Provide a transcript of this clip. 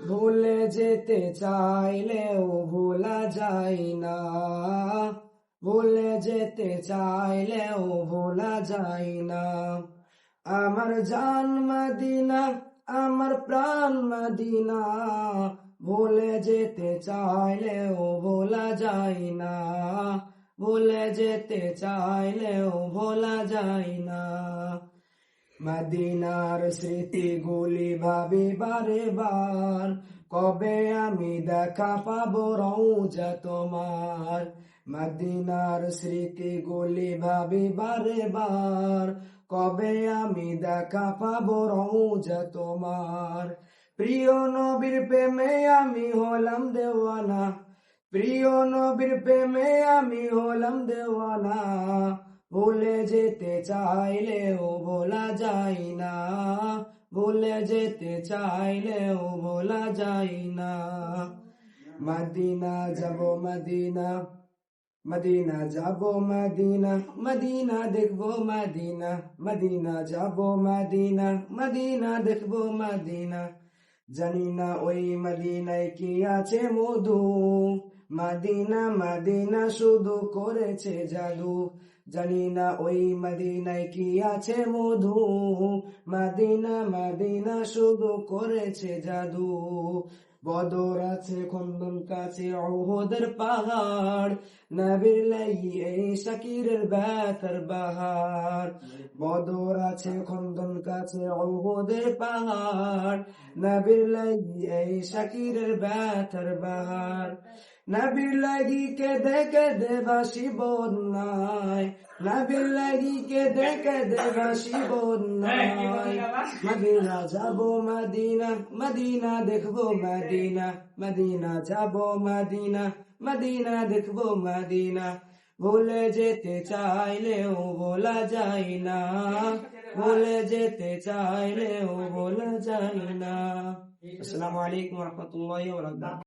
ভুলে যেতে চাইলেও ভোলা যায় না, ভুলে যেতে চাইলেও ভোলা যায় না। আমার জান মদিনা, আমার প্রাণ মদিনা, ভুলে যেতে চাইলেও ভোলা যায় না, ভুলে যেতে চাইলেও ভোলা যায় না। মদিনার স্মৃতিগুলি ভাবি বারে বার, কবে আমি দেখা পাবো রওজা তোমার। মদিনার স্মৃতিগুলি ভাবি বারে বার, কবে আমি দেখা পাবো রওজা তোমার। প্রিয় নবীর প্রেমে আমি হলাম দেওয়ানা, প্রিয় নবীর প্রেমে আমি হলাম দেওয়ানা। ভুলে যেতে চাইলেও ভোলা যায় না, ভুলে যেতে চাইলেও ভোলা যায় না। মদিনা যাব মদিনা, মদিনা যাব মদিনা, মদিনা দেখবো মদিনা, মদিনা যাব মদিনা, মদিনা দেখবো মদিনা। জানি না ওই মদিনায় কি আছে মধু, মদিনা মদিনা শুধু করেছে জাদু। জানি না ওই মদিনায় কি আছে মধু, মদিনা মদিনা শুধু করেছে জাদু। বদর আছে খন্দন কাছে উহুদের পাহাড়, নবীর লাগি এই শাকিরের ব্যথার বাহার। বদর আছে খন্দন কাছে উহুদের পাহাড়, নবীর লাগি এই শাকিরের ব্যথার বাহার। নবীর লাগি কেঁদে কেঁদে ভাসি বন্যায়, নবীর লাগি কেঁদে কেঁদে ভাসি বন্যায়। মদিনা যাব মদিনা, মদিনা দেখবো মদিনা, মদিনা যাব মদিনা, মদিনা দেখবো মদিনা। ভুলে যেতে চাইলেও ভোলা যায় না, ভুলে যেতে চাইলেও ভোলা যায় না। আসসালামু আলাইকুম ওয়া রাহমাতুল্লাহি ওয়া বারাকাতুহু।